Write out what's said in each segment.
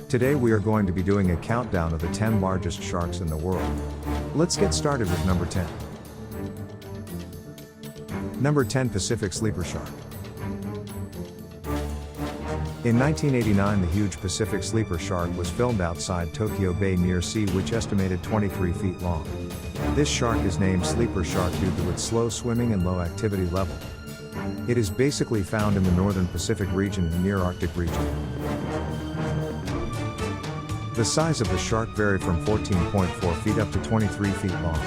Today we are going to be doing a countdown of the 10 largest sharks in the world. Let's get started with number 10. Number 10, Pacific Sleeper Shark. In 1989, the huge Pacific Sleeper Shark was filmed outside Tokyo Bay near sea, which estimated 23 feet long. This shark is named Sleeper Shark due to its slow swimming and low activity level. It is basically found in the northern Pacific region and near Arctic region. The size of the shark vary from 14.4 feet up to 23 feet long.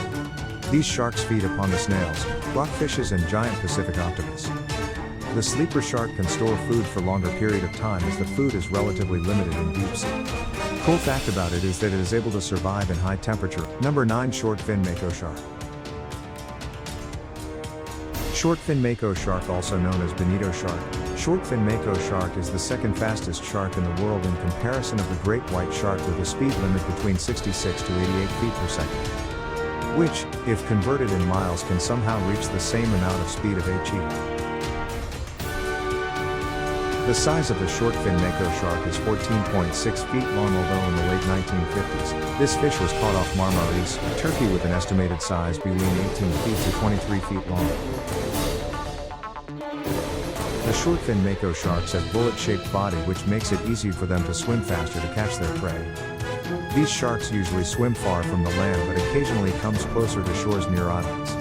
These sharks feed upon the snails, rockfishes and giant Pacific octopus. The sleeper shark can store food for longer period of time as the food is relatively limited in deep sea. Cool fact about it is that it is able to survive in high temperature. Number 9, Short Fin Mako Shark. Short Fin Mako Shark, also known as bonito shark. Short Fin Mako Shark is the second fastest shark in the world in comparison of the great white shark, with a speed limit between 66 to 88 feet per second. Which, if converted in miles, can somehow reach the same amount of speed of a cheetah. The size of the Short Fin Mako Shark is 14.6 feet long, although in the late 1950s, this fish was caught off Marmaris, Turkey, with an estimated size between 18 feet to 23 feet long. The Short Fin Mako Sharks have bullet-shaped body, which makes it easy for them to swim faster to catch their prey. These sharks usually swim far from the land, but occasionally comes closer to shores near islands.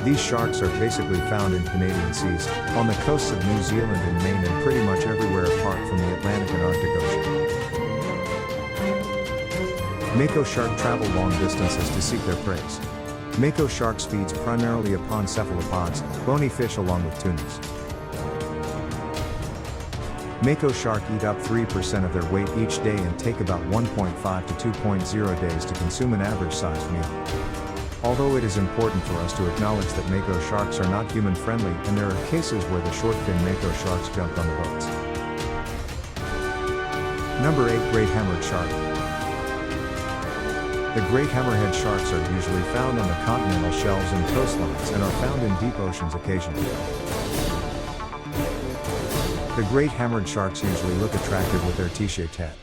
These sharks are basically found in Canadian seas, on the coasts of New Zealand and Maine, and pretty much everywhere apart from the Atlantic and Arctic Ocean. Mako shark travel long distances to seek their prey. Mako sharks feeds primarily upon cephalopods, bony fish along with tunas. Mako shark eat up 3% of their weight each day and take about 1.5 to 2.0 days to consume an average-sized meal. Although it is important for us to acknowledge that Mako sharks are not human-friendly, and there are cases where the Short Fin Mako sharks jumped on the boats. Number 8, Great Hammered Shark. The great hammerhead sharks are usually found on the continental shelves and coastlines, and are found in deep oceans occasionally. The great hammered sharks usually look attractive with their T-shaped head.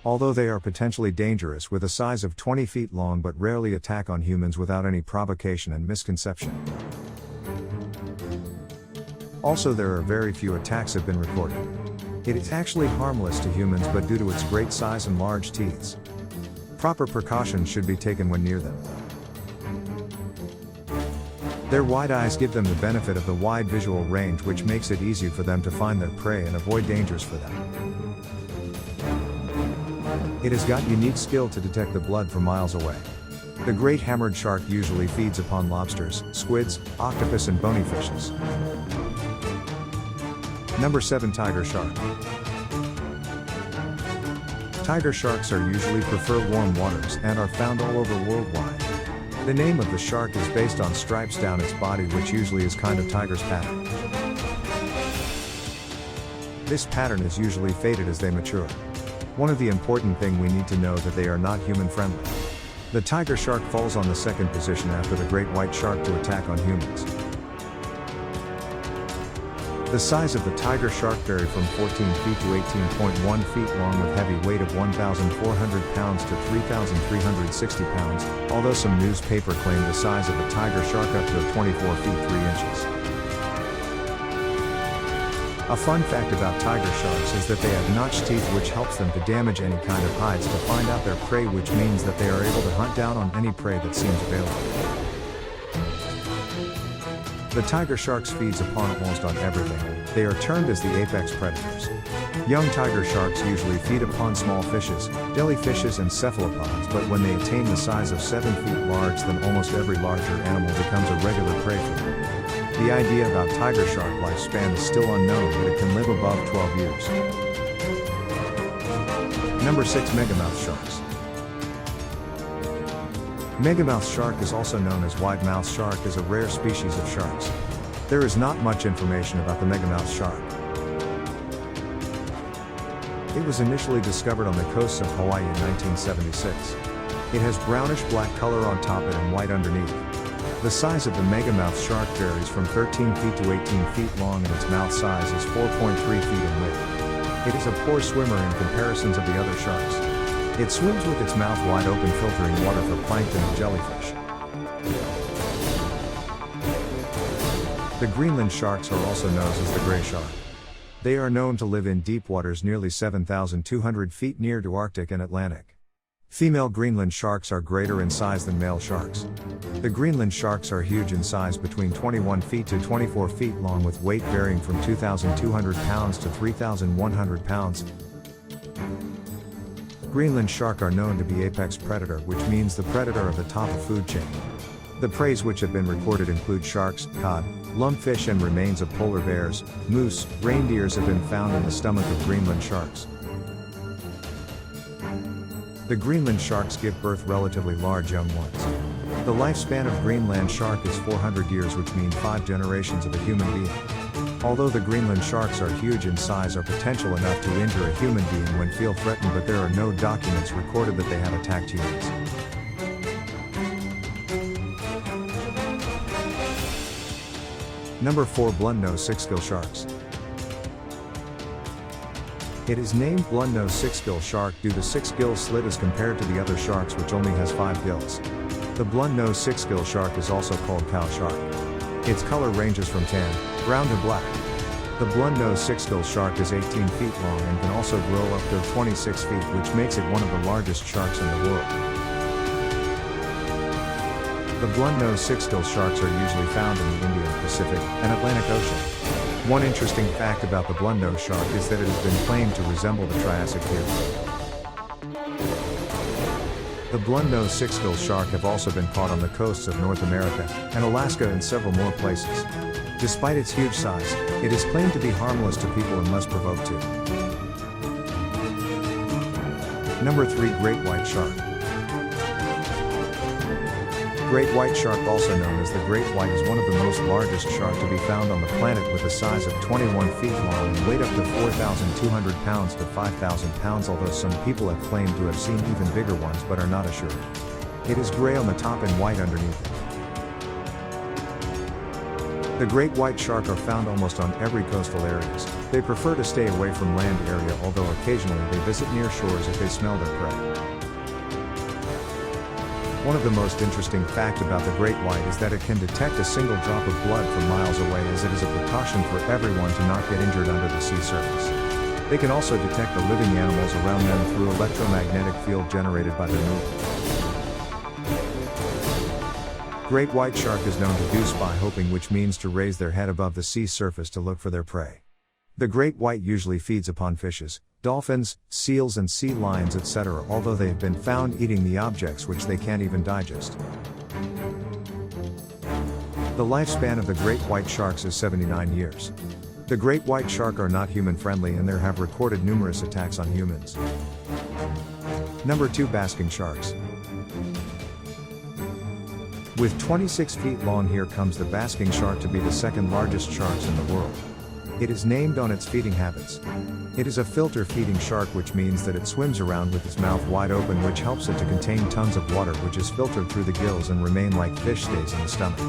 Although they are potentially dangerous, with a size of 20 feet long, but rarely attack on humans without any provocation and misconception. Also, there are very few attacks have been recorded. It is actually harmless to humans, but due to its great size and large teeth, proper precautions should be taken when near them. Their wide eyes give them the benefit of the wide visual range, which makes it easier for them to find their prey and avoid dangers for them. It has got unique skill to detect the blood from miles away. The great hammered shark usually feeds upon lobsters, squids, octopus and bony fishes. Number 7, Tiger Shark. Tiger sharks are usually prefer warm waters and are found all over worldwide. The name of the shark is based on stripes down its body, which usually is kind of tiger's pattern. This pattern is usually faded as they mature. One of the important thing we need to know that they are not human friendly. The tiger shark falls on the second position after the great white shark to attack on humans. The size of the tiger shark vary from 14 feet to 18.1 feet long, with heavy weight of 1,400 pounds to 3,360 pounds, although some newspaper claim the size of the tiger shark up to 24 feet 3 inches. A fun fact about tiger sharks is that they have notched teeth, which helps them to damage any kind of hides to find out their prey, which means that they are able to hunt down on any prey that seems available. The tiger sharks feeds upon almost on everything. They are termed as the apex predators. Young tiger sharks usually feed upon small fishes, jellyfishes and cephalopods, but when they attain the size of 7 feet large, then almost every larger animal becomes a regular prey for them. The idea about tiger shark lifespan is still unknown, but it can live above 12 years. Number 6, Megamouth Sharks. Megamouth Shark is also known as wide-mouth shark, is a rare species of sharks. There is not much information about the Megamouth Shark. It was initially discovered on the coasts of Hawaii in 1976. It has brownish-black color on top and white underneath. The size of the Megamouth Shark varies from 13 feet to 18 feet long, and its mouth size is 4.3 feet in width. It is a poor swimmer in comparisons of the other sharks. It swims with its mouth wide open, filtering water for plankton and jellyfish. The Greenland sharks are also known as the gray shark. They are known to live in deep waters nearly 7,200 feet near to Arctic and Atlantic. Female Greenland sharks are greater in size than male sharks. The Greenland sharks are huge in size, between 21 feet to 24 feet long, with weight varying from 2,200 pounds to 3,100 pounds. Greenland shark are known to be apex predator, which means the predator of the top of food chain. The preys which have been recorded include sharks, cod, lumpfish, and remains of polar bears, moose, reindeers have been found in the stomach of Greenland sharks. The Greenland sharks give birth relatively large young ones. The lifespan of Greenland shark is 400 years, which means 5 generations of a human being. Although the Greenland sharks are huge in size, are potential enough to injure a human being when feel threatened, but there are no documents recorded that they have attacked humans. Number 4. Blunt-nosed six-gill sharks. It is named blunt-nosed six-gill shark due to 6 gill slit as compared to the other sharks, which only has 5 gills. The blunt-nosed six-gill shark is also called cow shark. Its color ranges from tan, brown to black. The blunt-nosed six-gill shark is 18 feet long and can also grow up to 26 feet, which makes it one of the largest sharks in the world. The blunt-nosed six-gill sharks are usually found in the Indian, Pacific, and Atlantic Ocean. One interesting fact about the blunt-nosed shark is that it has been claimed to resemble the Triassic period. The blunt-nosed six-gill shark have also been caught on the coasts of North America and Alaska and several more places. Despite its huge size, it is claimed to be harmless to people unless provoked to. Number 3. Great white shark. Great white shark, also known as the great white, is one of the most largest shark to be found on the planet, with a size of 21 feet long and weight up to 4,200 pounds to 5,000 pounds, although some people have claimed to have seen even bigger ones but are not assured. It is gray on the top and white underneath it. The great white shark are found almost on every coastal areas. They prefer to stay away from land area, although occasionally they visit near shores if they smell their prey. One of the most interesting facts about the great white is that it can detect a single drop of blood from miles away, as it is a precaution for everyone to not get injured under the sea surface. They can also detect the living animals around them through electromagnetic field generated by their movement. Great white shark is known to do spy hopping, which means to raise their head above the sea surface to look for their prey. The great white usually feeds upon fishes, dolphins, seals and sea lions, etc., although they have been found eating the objects which they can't even digest. The lifespan of the great white sharks is 79 years. The great white shark are not human friendly, and there have recorded numerous attacks on humans. Number 2. Basking sharks. With 26 feet long, here comes the basking shark to be the second largest sharks in the world. It is named on its feeding habits. It is a filter feeding shark, which means that it swims around with its mouth wide open, which helps it to contain tons of water, which is filtered through the gills and remain like fish stays in the stomach.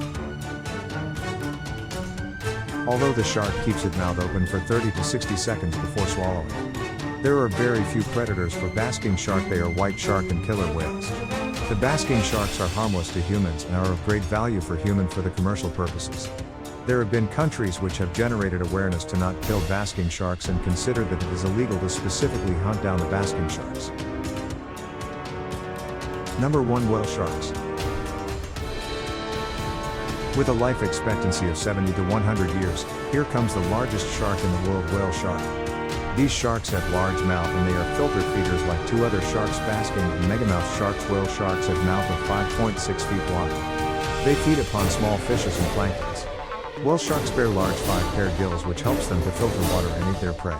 Although the shark keeps its mouth open for 30 to 60 seconds before swallowing. There are very few predators for basking shark. They are white shark and killer whales. The basking sharks are harmless to humans and are of great value for the commercial purposes. There have been countries which have generated awareness to not kill basking sharks and consider that it is illegal to specifically hunt down the basking sharks. Number 1. Whale sharks. With a life expectancy of 70 to 100 years, here comes the largest shark in the world, whale shark. These sharks have large mouth and they are filter feeders like 2 other sharks, basking and Megamouth sharks. Whale sharks have mouth of 5.6 feet wide. They feed upon small fishes and planktons. Whale sharks bear large 5-paired gills, which helps them to filter water and eat their prey.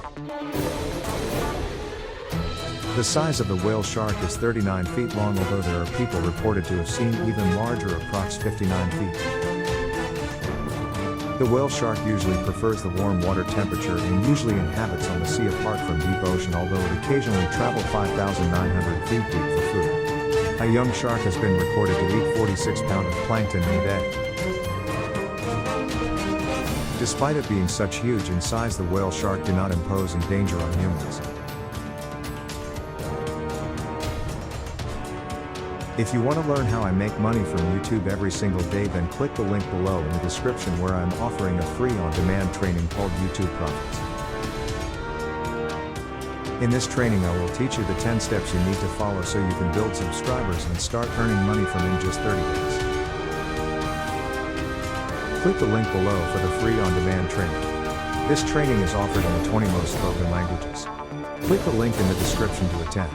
The size of the whale shark is 39 feet long, although there are people reported to have seen even larger, approx 59 feet. The whale shark usually prefers the warm water temperature and usually inhabits on the sea apart from deep ocean, although it occasionally travels 5,900 feet deep for food. A young shark has been recorded to eat 46 pounds of plankton in a day. Despite it being such huge in size, the whale shark do not impose any danger on humans. If you want to learn how I make money from YouTube every single day, then click the link below in the description where I am offering a free on-demand training called YouTube Profits. In this training I will teach you the 10 steps you need to follow so you can build subscribers and start earning money from in just 30 days. Click the link below for the free on-demand training. This training is offered in the 20 most spoken languages. Click the link in the description to attend.